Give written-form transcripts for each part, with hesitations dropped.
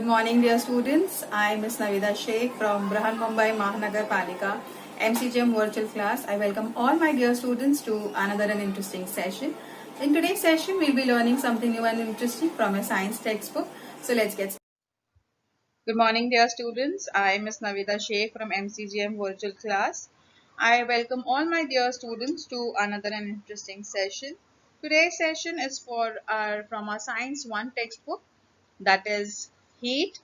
Good morning, dear students. I am Ms. Navida Sheikh from Brahan Mumbai Mahanagar Palika MCGM virtual class. I welcome all my dear students to another and interesting session. In today's session, we'll be learning something new and interesting from a science textbook. So let's get started. Good morning, dear students. I am Ms. Navida Sheikh from MCGM virtual class. I welcome all my dear students to another and interesting session. Today's session is from our Science 1 textbook, that is heat,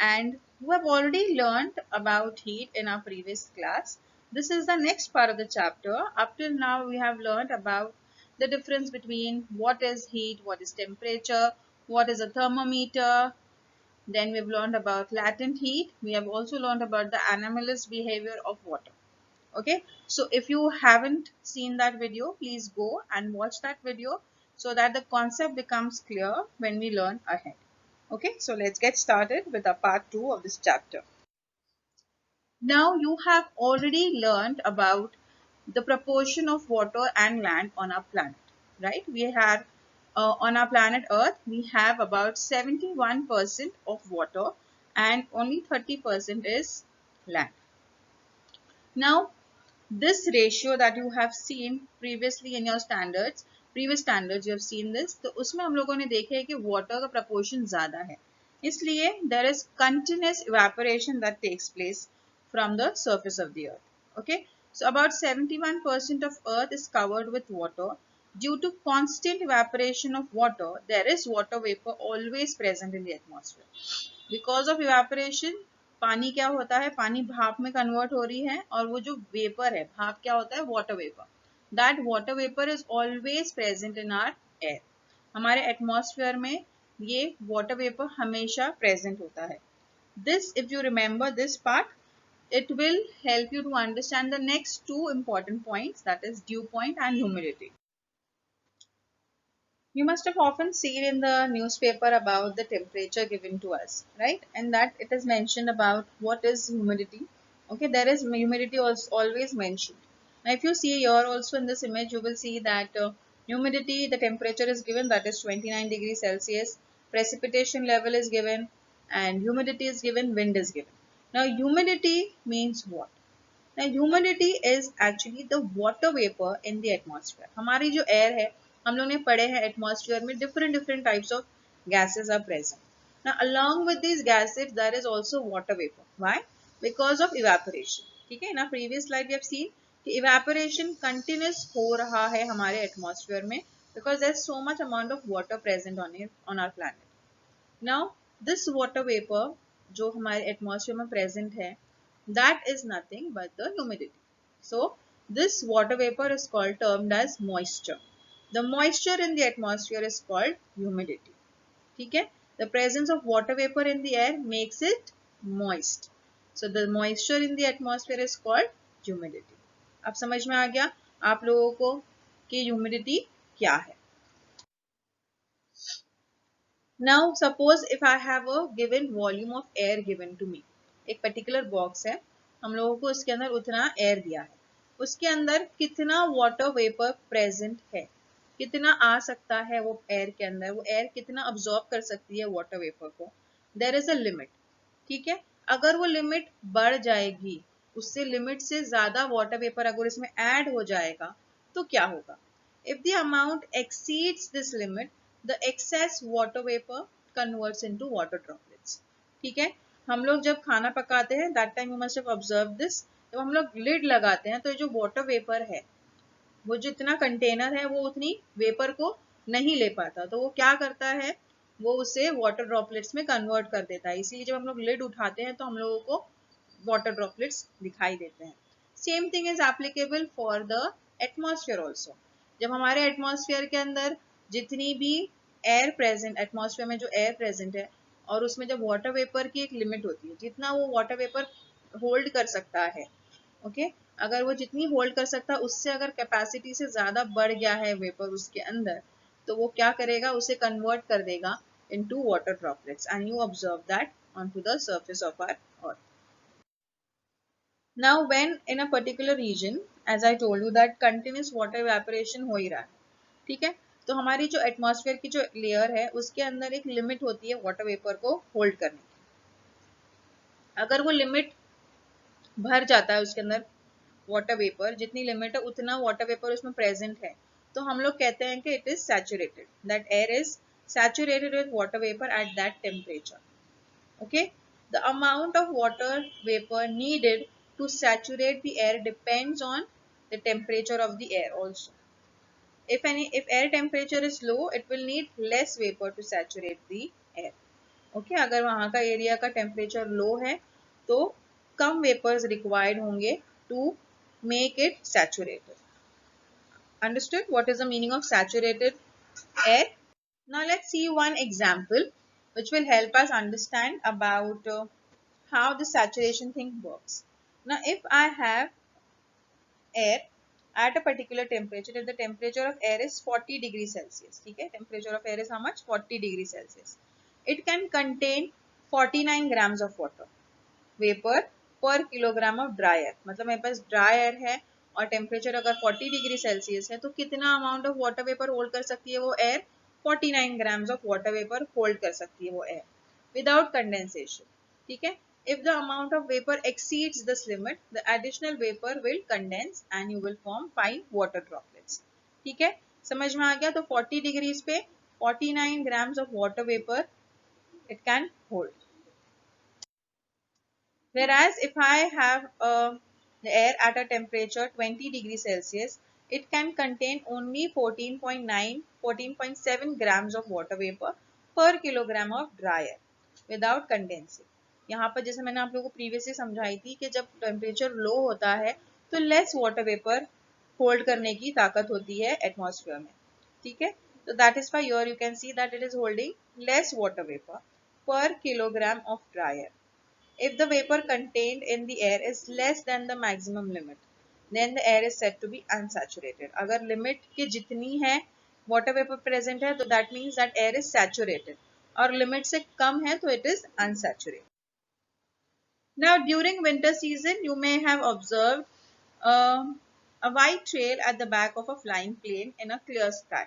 and we have already learned about heat in our previous class. This is the next part of the chapter. Up till now we have learned about the difference between what is heat, what is temperature, what is a thermometer. Then we've learned about latent heat. We have also learned about the anomalous behavior of water. Okay, so if you haven't seen that video, please go and watch that video so that the concept becomes clear when we learn ahead. Okay, so let's get started with the part 2 of this chapter. Now you have already learned about the proportion of water and land on our planet, right? We have on our planet Earth, we have about 71% of water and only 30% is land. Now, this ratio that you have seen previously in your previous standards you have seen this, तो उसमें हम लोगों ने देखे है कि water का proportion ज़्यादा है, इसलिए there is continuous evaporation that takes place from the surface of the earth. Okay, so about 71% of earth is covered with water. Due to constant evaporation of water, there is water vapor always present in the atmosphere. Because of evaporation, पानी क्या होता है, पानी भाप में convert हो रही है और वो जो वेपर है, भाप क्या होता है, water vapour. That water vapour is always present in our air. हमारे एटमॉस्फेयर में ये वाटर वेपर हमेशा प्रेजेंट होता है. This, if you remember this part, it will help you to understand the next two important points, that is dew point and humidity. You must have often seen in the newspaper about the temperature given to us, right? And that it is mentioned about what is humidity. Okay, there is humidity always mentioned. Now, if you see here also in this image, you will see that humidity, the temperature is given, that is 29 degrees Celsius. Precipitation level is given, and humidity is given, wind is given. Now, humidity means what? Now, humidity is actually the water vapor in the atmosphere. हमारी जो air है, हम लोग ने पढ़े हैं atmosphere में different types of gases are present. Now, along with these gases, there is also water vapor. Why? Because of evaporation. ठीक है? In our previous slide, we have seen कि evaporation continuous हो रहा है हमारे atmosphere में because there is so much amount of water present on our planet. Now, this water vapor जो हमारे atmosphere में present है, that is nothing but the humidity. So, this water vapor is termed as moisture. The moisture in the atmosphere is called humidity. ठीक है? The presence of water vapor in the air makes it moist. So, the moisture in the atmosphere is called humidity. अब समझ में आ गया आप लोगों को कि humidity क्या है? Now, suppose if I have a given volume of air given to me. एक particular box है, हम लोगों को उसके अंदर उतना एयर दिया है, उसके अंदर कितना वाटर वेपर प्रेजेंट है, कितना आ सकता है वो एयर के अंदर, वो एयर कितना अब्सॉर्ब कर सकती है वाटर वेपर को, देयर इज अ लिमिट. ठीक है, अगर वो लिमिट बढ़ जाएगी, उससे लिमिट से ज्यादा वाटर वेपर अगर इसमें ऐड हो जाएगा तो क्या होगा? If the amount exceeds this limit, the excess water vapor converts into water droplets. ठीक है, हम लोग जब खाना पकाते हैं, that time you must have observed this, जब हम लोग lid लगाते हैं तो जो water vapor है, वो जितना कंटेनर है वो उतनी वेपर को नहीं ले पाता, तो वो क्या करता है, वो उसे वाटर ड्रॉपलेट्स में कन्वर्ट कर देता है. इसीलिए जब हम लोग लिड उठाते हैं तो हम लोगों को वाटर ड्रॉपलेट्स दिखाई देते हैं. Same thing is applicable for the atmosphere also. जब हमारे एटमॉस्फेयर के अंदर जितनी भी एयर प्रेजेंट, एटमॉस्फेयर में जो एयर प्रेजेंट है, और उसमें जब वाटर वेपर की एक लिमिट होती है, जितना वो वाटर वेपर होल्ड कर सकता है, ओके, अगर वो जितनी होल्ड कर सकता है उससे अगर कैपेसिटी से ज्यादा बढ़ गया है वेपर उसके अंदर, तो वो क्या करेगा, उसे कन्वर्ट कर देगा into water droplets, and you observe that on to the surface of our earth. Now, when in a particular region, as I told you that continuous water evaporation हो ही रहा है, ठीक है, तो हमारी जो एटमॉस्फेयर की जो लेयर है उसके अंदर एक लिमिट होती है वाटर वेपर को होल्ड करने की. अगर वो लिमिट भर जाता है उसके अंदर, वाटर वेपर जितनी लिमिट है उतना वाटर वेपर उसमें प्रेजेंट है, तो हम लोग कहते हैं कि it is saturated, that air is saturated with water vapour at that temperature. Okay, the amount of water vapor needed to saturate the air depends on the temperature of the air also. If air temperature is low, it will need less vapor to saturate the air. Okay, अगर वहाँ का area का temperature low है तो कम vapours required होंगे to make it saturated. Understood what is the meaning of saturated air? Now let's see one example which will help us understand about how the saturation thing works. Now if I have air at a particular temperature, if the temperature of air is 40 degrees Celsius, okay, temperature of air is how much? 40 degrees Celsius. It can contain 49 grams of water vapour per kilogram of dry air. मतलब मेरे पास dry air है और temperature अगर 40 degree Celsius है तो कितना amount of water vapour hold कर सकती है वो air? 49 grams of water vapour hold कर सकती है वो एयर विदाउट कंडेंसेशन. ठीक है. If the amount of vapor exceeds this limit, the additional vapor will condense and you will form fine water droplets. ठीक है, समझ में आ गया? तो 40 डिग्रीज पे 49 grams of water vapor it can hold. Whereas if I have the air at a temperature 20 degrees Celsius, it can contain only 14.9, 14.7 grams of water vapor per kilogram of dry air without condensing. यहाँ पर जैसे मैंने आप लोगों को previously समझाई थी कि जब टेम्परेचर लो होता है तो लेस वाटर वेपर होल्ड करने की ताकत होती है एटमॉस्फेयर में. ठीक है, तो that is why your you can see that it is holding less water vapour per kilogram of dry air. If the vapor contained in the air is less than the maximum limit, then the air is said to be unsaturated. अगर limit के जितनी है water vapor present है तो that means that air is saturated. और limit से कम है तो it is unsaturated. Now during winter season you may have observed a white trail at the back of a flying plane in a clear sky.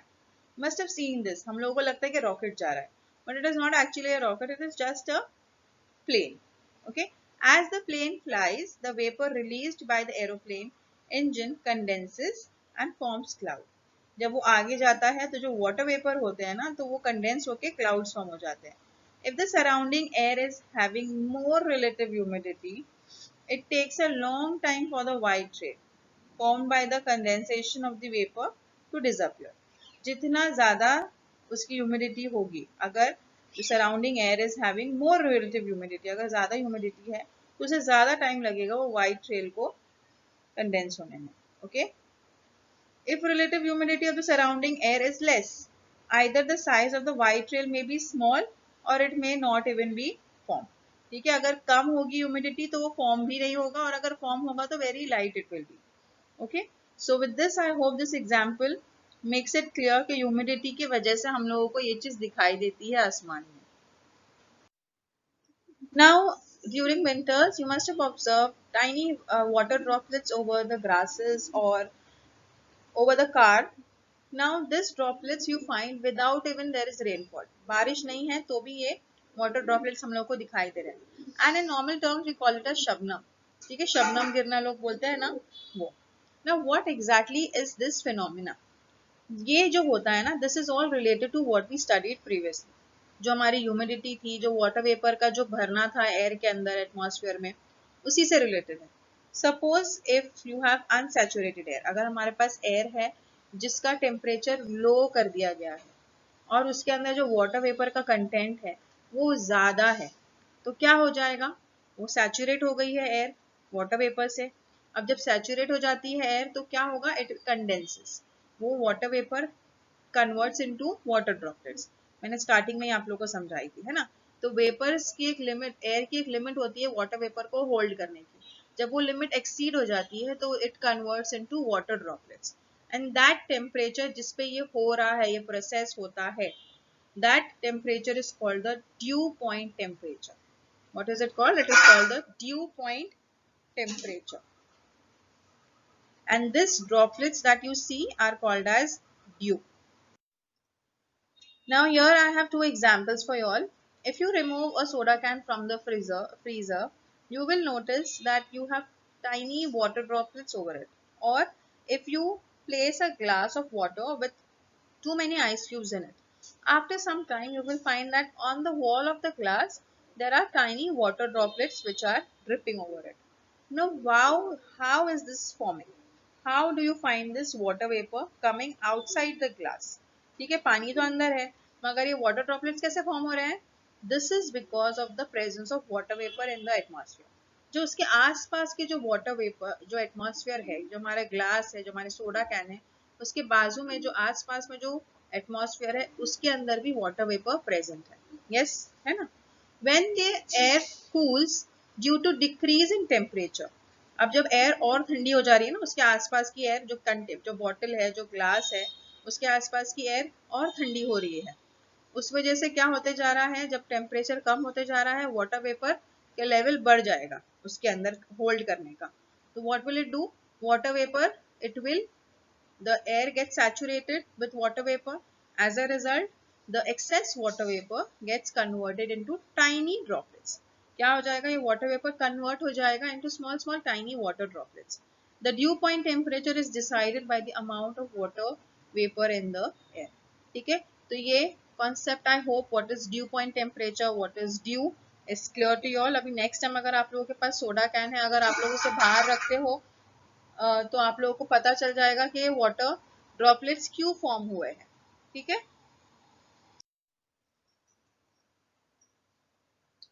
Must have seen this. हम लोगों को लगता है कि रॉकेट जा रहा है, but it is not actually a rocket, it is just a plane. Okay, as the plane flies, the vapor released by the aeroplane engine condenses and forms cloud. जब वो आगे जाता है तो जो water vapor होते हैं ना तो वो condense होके clouds form हो जाते हैं. If the surrounding air is having more relative humidity, it takes a long time for the white trail formed by the condensation of the vapor to disappear. जितना ज़्यादा उसकी ह्यूमिडिटी होगी, अगर surrounding air is having more relative humidity, अगर ज़्यादा humidity है तो उसे ज़्यादा टाइम लगेगा वो वाइट ट्रेल को कंडेंस होने में. Okay, if relative humidity of the surrounding air is less, either the size of the white trail may be small or it may not even be form. ठीक है, अगर कम होगी humidity तो वो form भी नहीं होगा और अगर फॉर्म होगा तो very light it will be. Okay, so with this I hope this example makes it clear कि ह्यूमिडिटी की वजह से हम लोगों को ये चीज दिखाई देती है आसमान में. Now during winters you must have observed tiny water droplets over the grasses or over the car. Now this droplets you find without even there is rainfall. बारिश नहीं है तो भी ये water droplets हम लोग को दिखाई दे रहे हैं. And in normal terms we call it as Shabnam. ठीक है, शबनम गिरना लोग बोलते हैं ना वो. Now what exactly is this phenomena? ये जो होता है ना, this is all related to what we studied previously. जो हमारी ह्यूमिडिटी थी, जो वाटर वेपर का जो भरना था एयर के अंदर एटमॉस्फेयर में, उसी से रिलेटेड है. Suppose if you have unsaturated air, अगर हमारे पास एयर है जिसका टेम्परेचर लो कर दिया गया है और उसके अंदर जो वाटर वेपर का कंटेंट है वो ज़्यादा है, तो क्या हो जाएगा? वो सैचुरेट हो गई है एयर वाटर वेपर से. अब जब सैचुरेट हो जाती है एयर तो क्या होगा? It condenses. वो water vapour converts into water droplets. मैंने स्टार्टिंग में ही आप लोगों को समझाई थी, है ना. तो वेपर्स की एक लिमिट, एयर की एक लिमिट होती है वाटर वेपर को होल्ड करने की. जब वो लिमिट एक्सीड हो जाती है तो it converts into water droplets. And that temperature जिस पे ये हो रहा है, ये प्रोसेस होता है, that temperature is called the dew point temperature. What is it called? It is called the dew point temperature. And these droplets that you see are called as dew. Now here I have two examples for you all. If you remove a soda can from the freezer, you will notice that you have tiny water droplets over it. Or if you place a glass of water with too many ice cubes in it, after some time you will find that on the wall of the glass there are tiny water droplets which are dripping over it. Now, wow, how is this forming? How do you find this water vapor coming outside the glass? ठीक है, पानी तो अंदर है, मगर ये water droplets कैसे form हो रहे हैं? This is because of the presence of water vapor in the atmosphere. जो उसके आसपास के जो वाटर वेपर, जो एटमॉस्फेयर है, जो हमारा ग्लास है, जो हमारे सोडा कैन है, उसके बाजू में जो आसपास में जो एटमॉस्फेयर है, उसके अंदर भी वाटर वेपर प्रेजेंट है. यस, है ना? When the air cools due to decrease in temperature, अब जब एयर और ठंडी हो जा रही है ना, उसके आसपास की एयर, जो कंटेंट, जो बॉटल है, जो ग्लास है, उसके आसपास की एयर और ठंडी हो रही है, उस वजह से क्या होते जा रहा है, जब टेम्परेचर कम होते जा रहा है, वाटर वेपर का लेवल बढ़ जाएगा उसके अंदर होल्ड करने का. तो what will it do? Water vapour, it will, the air gets saturated with water vapor. As a result, the excess water vapor gets converted into tiny droplets. क्या हो जाएगा? ये water vapor convert हो जाएगा into small small tiny water droplets. The dew point temperature is decided by the amount of water vapor in the air. ठीक है, तो ये concept, I hope what is dew point temperature, what is dew is clear to you all. अभी next time अगर आप लोगों के पास soda can है, अगर आप लोग उसे बाहर रखते हो तो आप लोगों को पता चल जाएगा कि वाटर ड्रॉपलेट्स क्यों फॉर्म हुए हैं. ठीक है.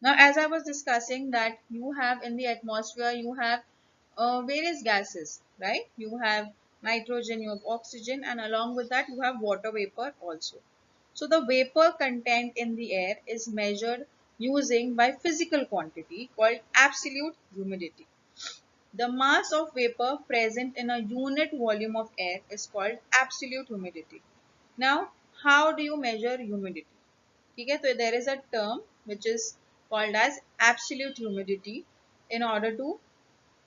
Now, as I was discussing that you have in the atmosphere, you have various gases, right? You have nitrogen, you have oxygen, and along with that you have water vapor also. So the vapor content in the air is measured using by physical quantity called absolute humidity. The mass of vapor present in a unit volume of air is called absolute humidity. Now, how do you measure humidity? Okay, so there is a term which is called as absolute humidity in order to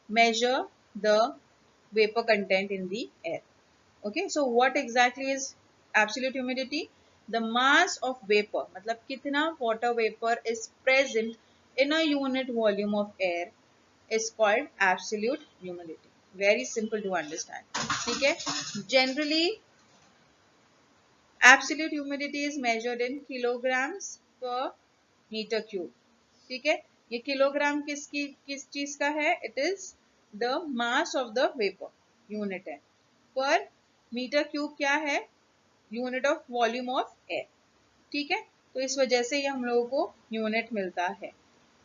measure the vapor content in the air. Okay, so what exactly is absolute humidity? The mass of vapor, मतलब कितना water vapor is present in a unit volume of air is called absolute humidity. Very simple to understand. ठीक है, generally absolute humidity is measured in kilograms per meter cube. ठीक है, ये kilogram किस चीज का है? It is the mass of the vapour unit है. पर मीटर क्यूब क्या है? Unit of volume of air. ठीक है, तो इस वजह से ये हम लोगों को यूनिट मिलता है.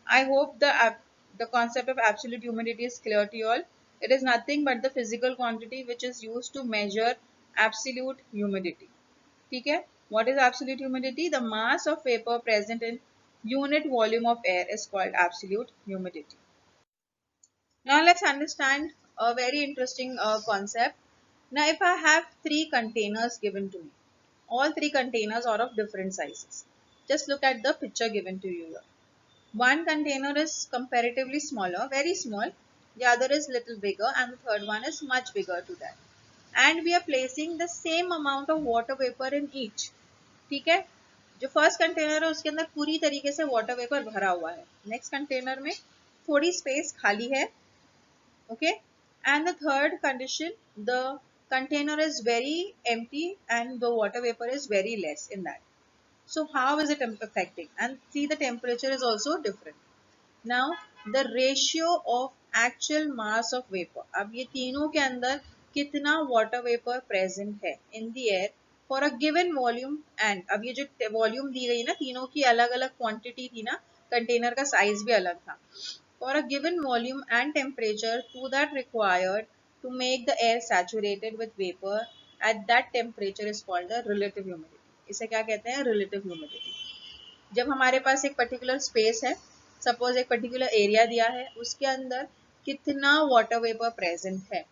I hope the concept of absolute humidity is clear to you all. It is nothing but the physical quantity which is used to measure absolute humidity. ठीक है, what is absolute humidity? The mass of vapor present in unit volume of air is called absolute humidity. Now let's understand a very interesting concept. Now if I have three containers given to me, all three containers are of different sizes. Just look at the picture given to you here. One container is comparatively smaller, very small. The other is little bigger, and the third one is much bigger to that. And we are placing the same amount of water vapor in each. ठीक है, जो first container है उसके अंदर पूरी तरीके से water vapour भरा हुआ है. नेक्स्ट कंटेनर में थोड़ी स्पेस खाली है. Okay, and the third condition, the container is very empty and the water vapour is very less in that. So how is it affecting? And see, the temperature is also different. Now, the ratio of actual mass of vapor. अब ये तीनों के अंदर कितना water vapor present है in the air for a given volume, and अब ये जो volume दी गई ना, तीनों की अलग अलग quantity थी ना, container का size भी अलग था. For a given volume and temperature to that required to make the air saturated with vapor at that temperature is called the relative humidity. इसे क्या कहते हैं? Relative humidity. जब हमारे पास एक पर्टिकुलर स्पेस है, सपोज एक पर्टिकुलर एरिया दिया है, उसके अंदर कितना वाटर वेपर प्रेजेंट है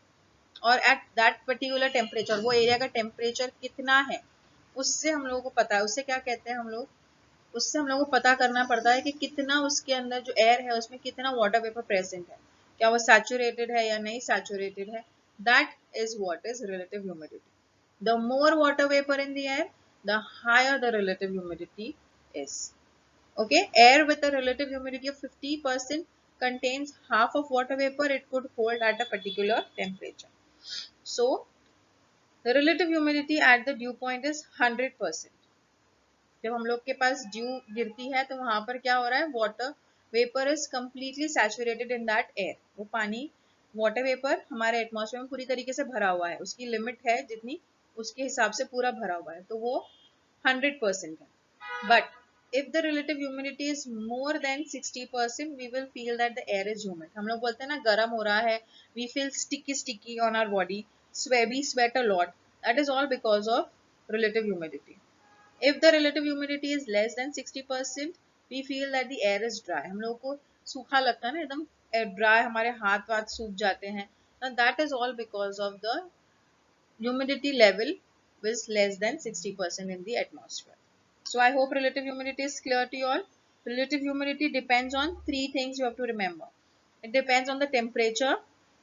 और एट दैट पर्टिकुलर टेम्परेचर, वो एरिया का टेम्परेचर कितना है, उससे हम लोगों को पता है. उससे क्या कहते हैं हम लोग? उससे हम लोगों को पता करना पड़ता है कि कितना उसके अंदर जो एयर है उसमें कितना वाटर वेपर प्रेजेंट है, क्या वो सैचुरेटेड है या नहीं सैचुरेटेड है. That is what is relative humidity. The more water vapor in the air, the higher the relative humidity is. Okay, air with a relative humidity of 50% contains half of water vapor it could hold at a particular temperature. So the relative humidity at the dew point is 100%. जब हम लोग के पास due गिरती है तो वहां पर क्या हो रहा है, water vapour is completely saturated in that air. वो पानी वाटर वेपर हमारे एटमॉस्फेयर में पूरी तरीके से भरा हुआ है, उसकी लिमिट है जितनी, उसके हिसाब से पूरा भरा हुआ है, तो वो 100% है. But if the relative humidity is more than 60%, we will feel that the air is humid. हम लोग बोलते हैं ना गर्म हो रहा है, we feel sticky on our body, we sweat a lot. That is all because of relative humidity. If the relative humidity is less than 60%, we feel that the air is dry. हम लोग को सूखा लगता है ना, एकदम dry, हमारे हाथ वाथ सूख जाते हैं. And that is all because of the humidity level is less than 60% in the atmosphere. So I hope relative humidity is clear to you all. Relative humidity depends on three things you have to remember. It depends on the temperature,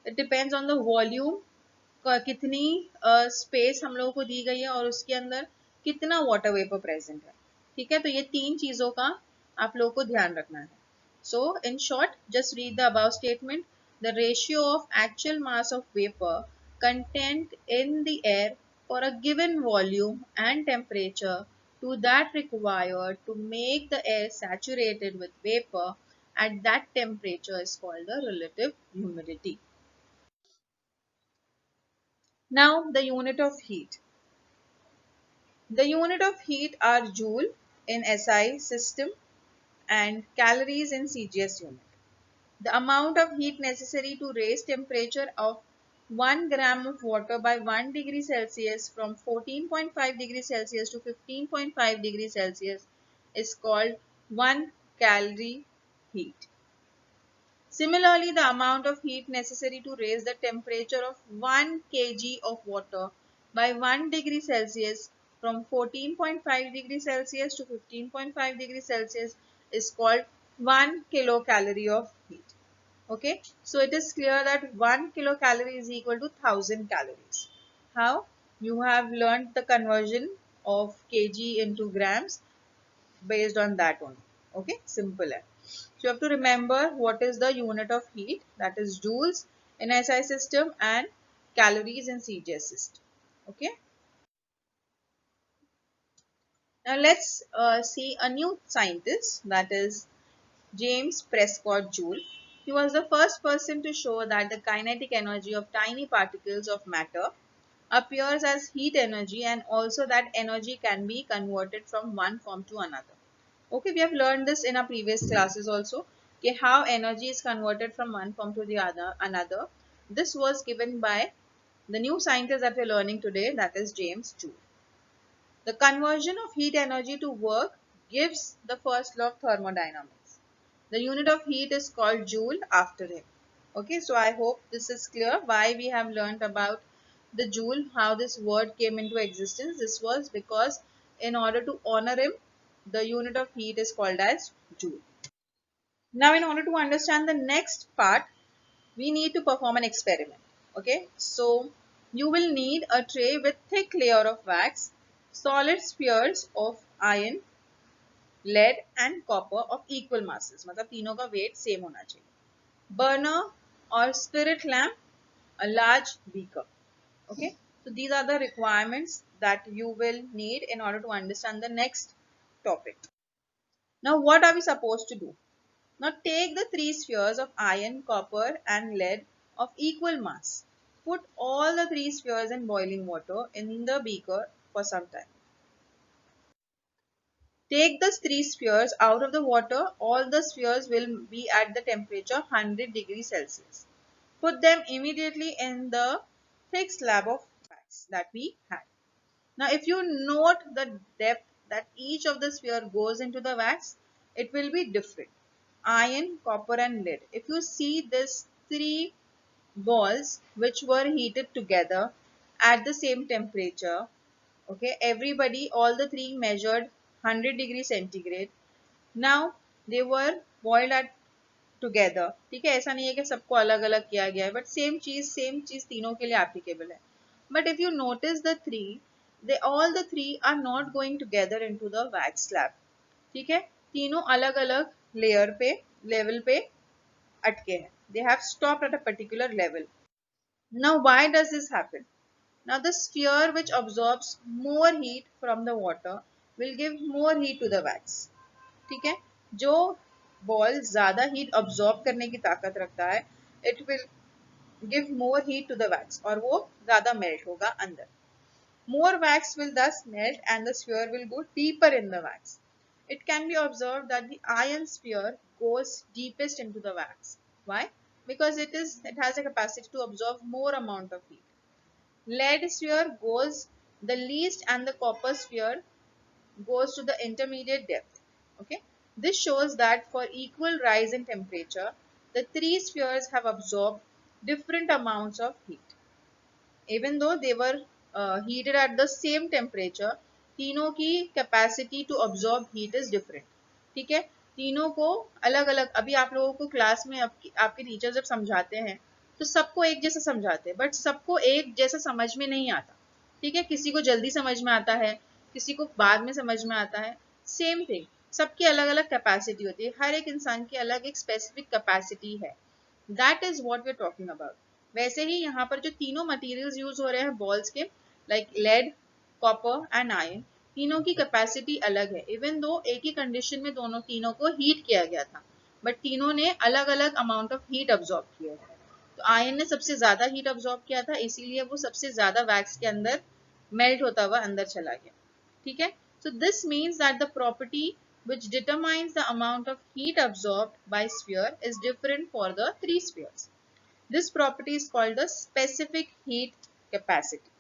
it depends on the volume, कितनी space हम लोगों को दी गई है और उसके अंदर कितना वाटर वेपर प्रेजेंट है. ठीक है, तो ये तीन चीजों का आप लोगों को ध्यान रखना है. So in short, just read the above statement. The ratio of actual mass of vapor content in the air for a given volume and temperature to that required to make the air saturated with vapor at that temperature is called the relative humidity. Now the unit of heat. The unit of heat are joule in SI system and calories in CGS unit. The amount of heat necessary to raise temperature of 1 gram of water by 1 degree Celsius from 14.5 degrees Celsius to 15.5 degrees Celsius is called 1 calorie heat. Similarly, the amount of heat necessary to raise the temperature of 1 kg of water by 1 degree Celsius from 14.5 degrees Celsius to 15.5 degrees Celsius is called 1 kilocalorie of heat. Okay, so it is clear that 1 kilocalorie is equal to 1000 calories. How? You have learned the conversion of kg into grams based on that only. Okay, simple. So you have to remember what is the unit of heat, that is joules in SI system and calories in CGS system. Okay. Now let's see a new scientist, that is James Prescott Joule. He was the first person to show that the kinetic energy of tiny particles of matter appears as heat energy and also that energy can be converted from one form to another. Okay, we have learned this in our previous classes also. Okay, how energy is converted from one form to the another. This was given by the new scientist that we are learning today, that is James Joule. The conversion of heat energy to work gives the first law of thermodynamics. The unit of heat is called joule after him. Okay, so I hope this is clear why we have learned about the joule, how this word came into existence. This was because in order to honor him, the unit of heat is called as joule. Now, in order to understand the next part, we need to perform an experiment. Okay, so you will need a tray with thick layer of wax, solid spheres of iron, lead and copper of equal masses, मतलब तीनों का weight same होना चाहिए. Burner or spirit lamp, a large beaker. Okay, so these are the requirements that you will need in order to understand the next topic. Now what are we supposed to do? Now take the three spheres of iron, copper and lead of equal mass. Put all the three spheres in boiling water in the beaker for some time. Take the three spheres out of the water. All the spheres will be at the temperature 100 degrees Celsius. Put them immediately in the thick slab of wax that we had. Now if you note the depth that each of the sphere goes into the wax, it will be different. Iron, copper and lead. If you see this three balls which were heated together at the same temperature, okay, everybody, all the three measured 100 degrees centigrade. Now they were boiled at together. ठीक है, ऐसा नहीं है कि सबको अलग अलग किया गया है, but same चीज तीनों के लिए applicable है. But if you notice the three, all the three are not going together into the wax slab. ठीक है, तीनों अलग अलग लेयर पे, लेवल पे अटके हैं, they have stopped at a particular level. Now why does this happen? Now the sphere which absorbs more heat from the water will give more heat to the wax. ठीक है, जो ball ज्यादा heat absorb करने की ताकत रखता है, it will give more heat to the wax और वो ज्यादा मेल्ट होगा अंदर. More wax will thus melt and the sphere will go deeper in the wax. It can be observed that the iron sphere goes deepest into the wax. Why? Because it has a capacity to absorb more amount of heat. Lead sphere goes the least and the copper sphere goes to the intermediate depth. Okay, this shows that for equal rise in temperature, the three spheres have absorbed different amounts of heat. Even though they were heated at the same temperature, तीनों की capacity to absorb heat is different. ठीक है, तीनों को अलग अलग. अभी आप लोगों को क्लास में आपके टीचर जब समझाते हैं तो सबको एक जैसा समझाते हैं, बट सबको एक जैसा समझ में नहीं आता. ठीक है, किसी को जल्दी समझ में आता है, किसी को बाद में समझ में आता है. सेम थिंग, सबकी अलग अलग कैपेसिटी होती है, हर एक इंसान की अलग एक स्पेसिफिक कैपेसिटी है. That is what we are talking about. वैसे ही यहाँ पर जो तीनों मटेरियल्स यूज हो रहे हैं बॉल्स के, like lead, copper and iron, तीनों की कैपेसिटी अलग है. इवन दो एक ही कंडीशन में दोनों तीनों को हीट किया गया था, बट तीनों ने अलग अलग अमाउंट ऑफ हीट अब्सॉर्ब किया है. तो आयरन ने सबसे ज्यादा हीट अब्सॉर्ब किया था, इसीलिए वो सबसे ज्यादा वैक्स के अंदर मेल्ट होता हुआ अंदर चला गया. ठीक है, so this means that the property which determines the amount of heat absorbed by sphere is different for the three spheres. This property is called the specific heat capacity.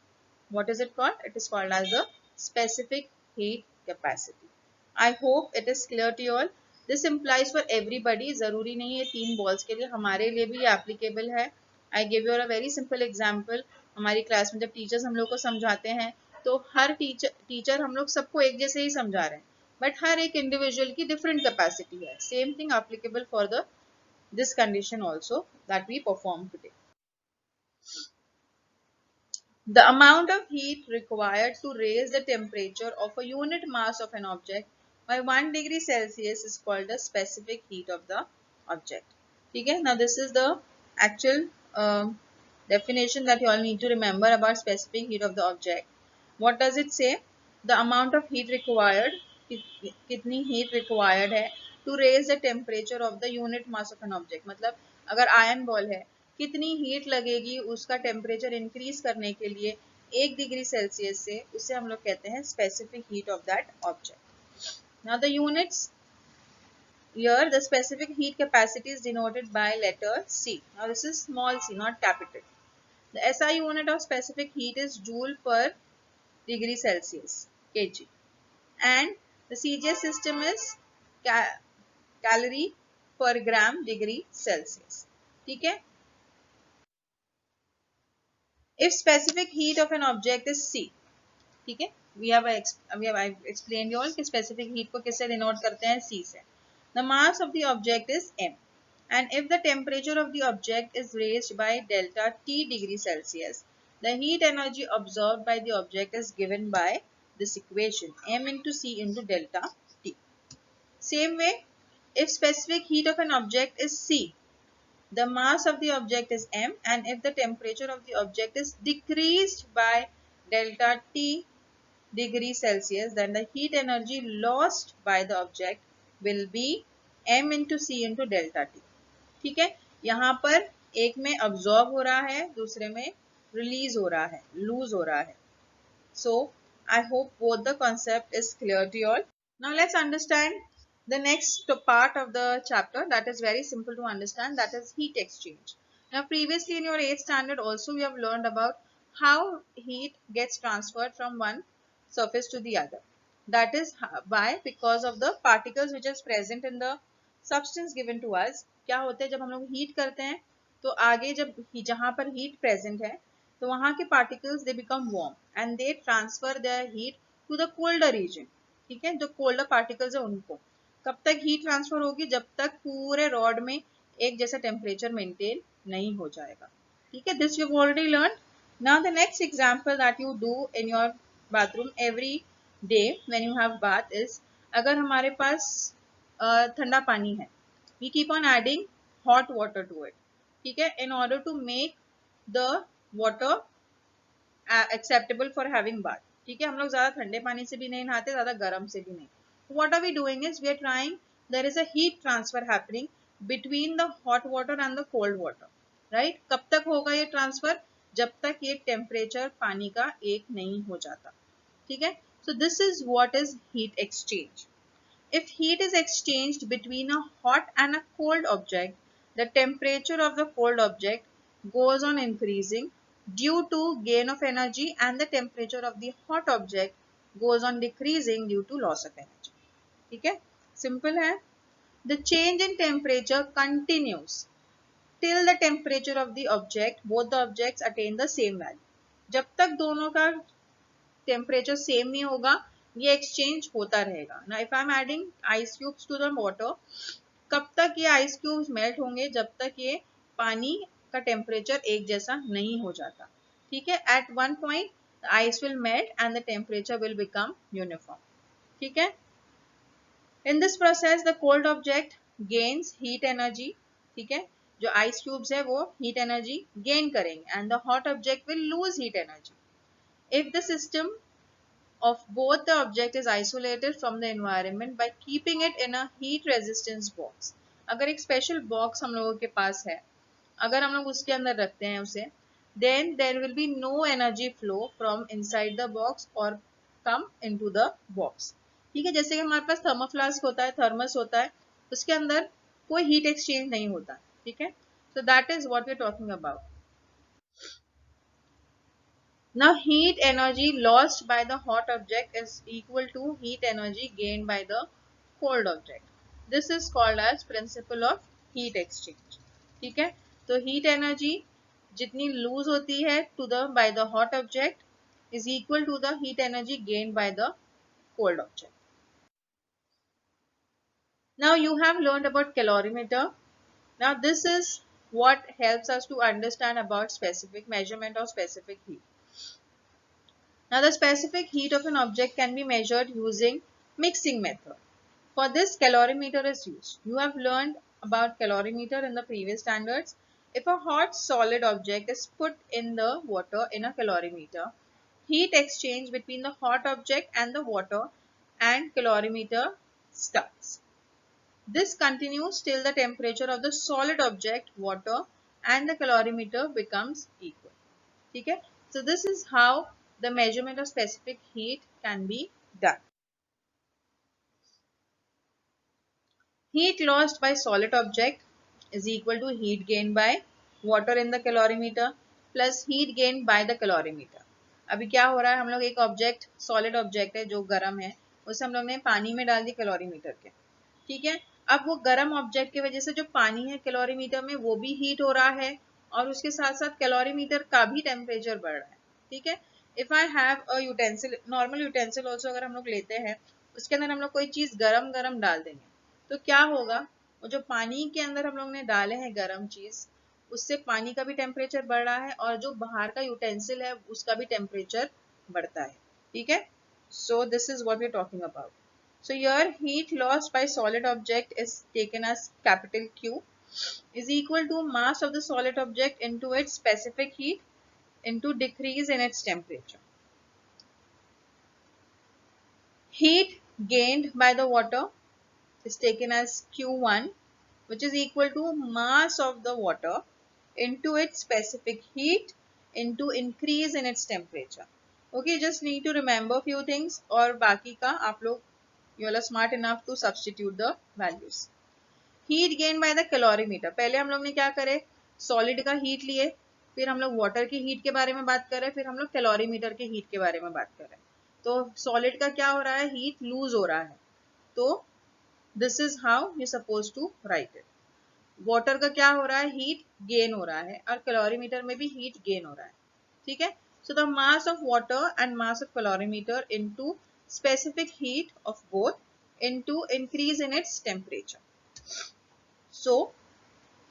What is it called? It is called as the specific heat capacity. I hope it is clear to you all. This implies for everybody. जरूरी नहीं है तीन balls के लिए, हमारे लिए भी applicable है. I give you a very simple example. हमारी क्लास में जब टीचर्स हम लोग को समझाते हैं तो हर टीचर हम लोग सबको एक जैसे ही समझा रहे हैं, बट हर एक इंडिविजुअल की डिफरेंट कैपेसिटी है. Same thing applicable for the this condition also that we perform today. The amount of heat required to raise the temperature of a unit mass of an object by 1 degree Celsius is called the specific heat of the object. Okay, now this is the actual definition that you all need to remember about specific heat of the object. What does it say? The amount of heat required, कितनी heat required है to raise the temperature of the unit mass of an object. मतलब अगर ion ball है, कितनी heat लगेगी उसका temperature increase करने के लिए 1 डिग्री सेल्सियस से, उसे हम लोग कहते हैं specific heat of that object. Now the units here, the specific heat capacity is denoted by letter C. Now this is small c, not capital. The SI unit of specific heat is joule per degree Celsius, kg, and the CGS system is calorie per gram degree Celsius. ठीक है, if specific heat of an object is C, ठीक है, we have explained you all कि specific heat को किससे denote करते हैं, C से. The mass of the object is m, and if the temperature of the object is raised by delta T degree Celsius, the heat energy absorbed by the object is given by this equation, m into C into delta T. Same way, if specific heat of an object is C, the mass of the object is m, and if the temperature of the object is decreased by delta T degree Celsius, then the heat energy lost by the object will be m into C into delta T. ठीक है, यहाँ पर एक में absorb हो रहा है, दूसरे में release हो रहा है, lose हो रहा है. So I hope both the concept is clear to you all. Now let's understand the next part of the chapter that is very simple to understand, that is heat exchange. Now previously in your 8th standard also we have learned about how heat gets transferred from one surface to the other. That is why, because of the particles which is present in the substance given to us. क्या होता है जब हम लोग heat करते हैं तो आगे जब जहां पर हीट प्रेजेंट है तो वहां के particles they become warm and they transfer their heat to the colder region. ठीक है, जो कोल्डर पार्टिकल्स है उनको कब तक हीट ट्रांसफर होगी, जब तक पूरे रॉड में एक जैसा टेम्परेचर मेंटेन नहीं हो जाएगा. ठीक है, this you already learn. Now the next example that you do in your bathroom every day when you have bath is, अगर हमारे पास ठंडा पानी है, we keep on adding hot water to it. ठीक है, in order to make the water acceptable for having bath. ठीक है, हम लोग ज्यादा ठंडे पानी से भी नहीं नहाते, ज्यादा गर्म से भी नहीं. What are we doing is we are trying, there is a heat transfer happening between the hot water and the cold water, right? कब तक होगा ये ट्रांसफर? जब तक ये टेम्परेचर पानी का एक नहीं हो जाता. ठीक है, so this is what is heat exchange. If heat is exchanged between a hot and a cold object, the temperature of the cold object goes on increasing due to gain of energy, and the temperature of the hot object goes on decreasing due to loss of energy. ठीक है, simple है. The change in temperature continues till the temperature of the object, both the objects attain the same value. जब तक दोनों का temperature same नहीं होगा, ये एक्सचेंज होता रहेगा. ना if I am adding ice cubes to the water, कब तक ये आइस क्यूब्स मेल्ट होंगे? जब तक ये पानी का टेम्परेचर एक जैसा नहीं हो जाता. ठीक है, at one point ice will melt and the temperature will become uniform. ठीक है, in this process the cold object gains heat energy. ठीक है, जो आइस क्यूब्स है वो हीट एनर्जी गेन करेंगे and the hot object will lose heat energy. If the system of both the object is isolated from the environment by keeping it in a heat resistance box, अगर एक special box हम लोगों के पास है, अगर हम लोग उसके अंदर रखते हैं उसे, then there will be no energy flow from inside the box or come into the box. ठीक है, जैसे कि हमारे पास थर्मोफ्लास्क होता है, थर्मस होता है, उसके अंदर कोई हीट एक्सचेंज नहीं होता. ठीक है, so that is what we are talking about. Now heat energy lost by the hot object is equal to heat energy gained by the cold object. This is called as principle of heat exchange. ठीक है, तो heat energy जितनी lose होती है to the by the hot object is equal to the heat energy gained by the cold object. Now you have learned about calorimeter. Now this is what helps us to understand about specific measurement of specific heat. Now the specific heat of an object can be measured using mixing method. For this, calorimeter is used. You have learned about calorimeter in the previous standards. If a hot solid object is put in the water in a calorimeter, heat exchange between the hot object and the water and calorimeter starts. This continues till the temperature of the solid object, water, and the calorimeter becomes equal. Okay? So this is how the measurement of specific heat can be done. Heat lost by solid object is equal to heat gained by water in the calorimeter plus heat gained by the calorimeter. अभी क्या हो रहा है, हम लोग एक object, solid object है जो गर्म है, उसे हम लोग ने पानी में डाल दी कैलोरीमीटर के. ठीक है, अब वो गर्म ऑब्जेक्ट की वजह से जो पानी है कैलोरीमीटर में वो भी हीट हो रहा है और उसके साथ साथ कैलोरीमीटर का भी टेम्परेचर बढ़ रहा है. ठीक है, if I have a utensil, normal utensil also अगर हम लोग लेते हैं, उसके अंदर हम लोग कोई चीज गरम गरम डाल देंगे, तो क्या होगा, वो जो पानी के अंदर हम लोग ने डाले हैं गरम चीज, उससे पानी का भी टेम्परेचर बढ़ रहा है और जो बाहर का यूटेंसिल है उसका भी टेम्परेचर बढ़ता है. ठीक है, so this is what we are talking about. So here heat lost by solid object is taken as capital Q is equal to mass of the solid object into its specific heat into decrease in its temperature. Heat gained by the water is taken as Q1, which is equal to mass of the water into its specific heat into increase in its temperature. Okay, just need to remember few things और बाकी का आप लोग you are smart enough to substitute the values. Heat gained by the calorimeter. पहले हम लोग ने क्या करे, सॉलिड का हीट लिए, फिर हम लोग वाटर की हीट के बारे में बात कर रहे हैं, फिर हम लोग कैलोरीमीटर के हीट के बारे में बात कर रहे हैं. तो सॉलिड का क्या हो रहा है, हीट लूज हो रहा है, तो this is how you suppose to write it. Water का क्या हो रहा है, हीट गेन हो रहा है और कैलोरीमीटर में भी हीट गेन हो रहा है. ठीक है, so the mass of water and mass of calorimeter into specific heat of both into increase in its temperature. So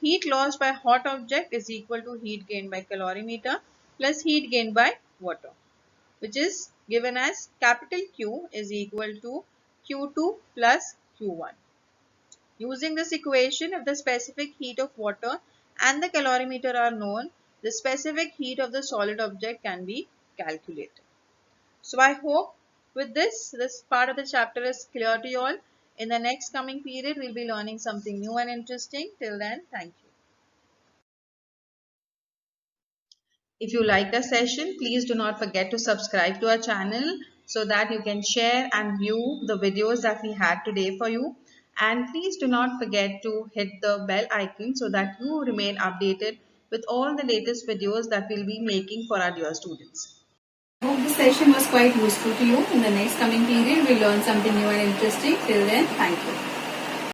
heat lost by hot object is equal to heat gained by calorimeter plus heat gained by water, which is given as capital Q is equal to Q2 plus Q1. Using this equation, if the specific heat of water and the calorimeter are known, the specific heat of the solid object can be calculated. So I hope with this part of the chapter is clear to you all. In the next coming period, we'll be learning something new and interesting. Till then, thank you. If you like the session, please do not forget to subscribe to our channel so that you can share and view the videos that we had today for you. And please do not forget to hit the bell icon so that you remain updated with all the latest videos that we'll be making for our dear students. I hope this session was quite useful to you. In the next coming period, we'll learn something new and interesting. Till then, thank you.